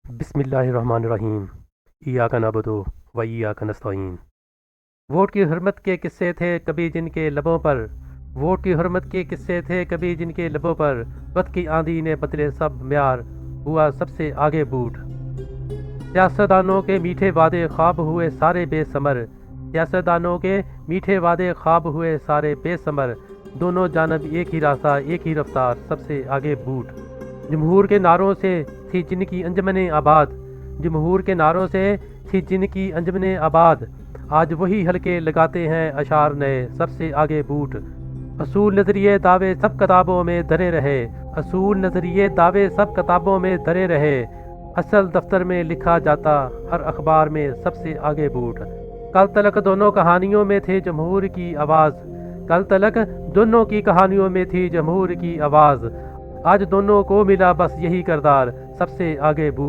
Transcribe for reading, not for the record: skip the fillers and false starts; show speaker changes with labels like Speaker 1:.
Speaker 1: بسم اللہ الرحمن الرحیم۔ ایاک نعبد و ایاک نستعین۔ ووٹ کی حرمت کے قصے تھے کبھی جن کے لبوں پر، ووٹ کی حرمت کے قصے تھے کبھی جن کے لبوں پر، وقت کی آندھی نے بدلے سب معیار، ہوا سب سے آگے بوٹ۔ سیاستدانوں کے میٹھے وعدے خواب ہوئے سارے بے ثمر، سیاستدانوں کے میٹھے وعدے خواب ہوئے سارے بے ثمر، دونوں جانب ایک ہی راستہ ایک ہی رفتار، سب سے آگے بوٹ۔ جمہور کے نعروں سے تھی جن کی انجمنیں آباد، جمہور کے نعروں سے تھی جن کی انجمنیں آباد، آج وہی ہلکے لگاتے ہیں اشعار نئے، سب سے آگے بوٹ۔ اصول نظریے دعوے سب کتابوں میں دھرے رہے، اصول نظریے دعوے سب کتابوں میں دھرے رہے، اصل دفتر میں لکھا جاتا ہر اخبار میں، سب سے آگے بوٹ۔ کل تلک دونوں کہانیوں میں تھے جمہور کی آواز، کل تلک دونوں کی کہانیوں میں تھی جمہور کی آواز، آج دونوں کو ملا بس یہی کردار، سب سے آگے بوٹ۔